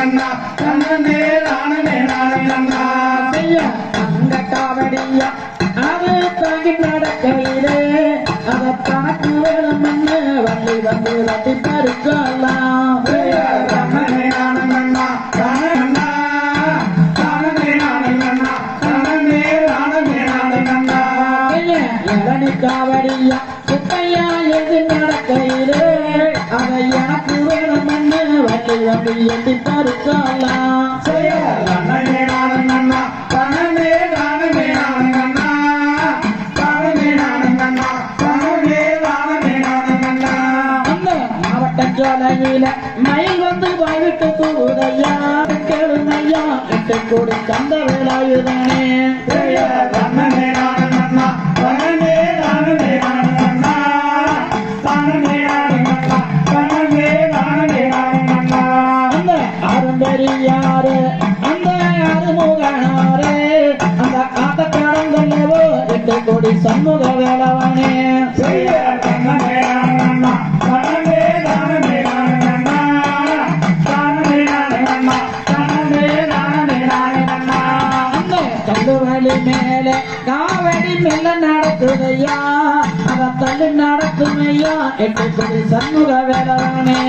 நன்னா தன்னே நானே நன்னா செய்ய அந்த காவடியா அது தாங்கி நடக்கையிலே அதை தனக்கு வேணும்னு வள்ளி வந்து ரட்டி பறிக்கலாம் தன்னே நானே நன்னா தானே நன்னா தானே நானே நன்னா தன்னே நானே நன்னா இளநி காவடியா சுத்தையா எது நடக்கையிலே அதை எனக்கு வேணும்னு வள்ளி வந்து எட்டி பறிக்கலாம் தன்னே நானே நன்னா தன்னே நானே நன்னா தானே நானே நன்னா தன்னே நானே நன்னா மாவட்ட ஜோலையில மயில் வந்து வாய்விட்டு போதையா கேளுமையா எட்டு கூடி கந்த வேலாயுதானே தன்னே நானே நன்னா தன்னே நானே நன்னா தானே நானே நன்னா தன்னே நானே நன்னா அந்த அரும்பெரியாரு அந்த அருமுகனாரே அந்த ஆத்த கடந்தல்லவோ எட்டு கோடி சண்முக வேலவனே தன்னே நானே நன்னா தன்னே நானே நன்னா தானே நானே நன்னா தன்னே நானே நன்னா அந்த கல்லுவழி மேலே காவடி மேல நடக்குதையா அத தள்ளி நடக்குமையா எட்டு கோடி சண்முக வேலவனே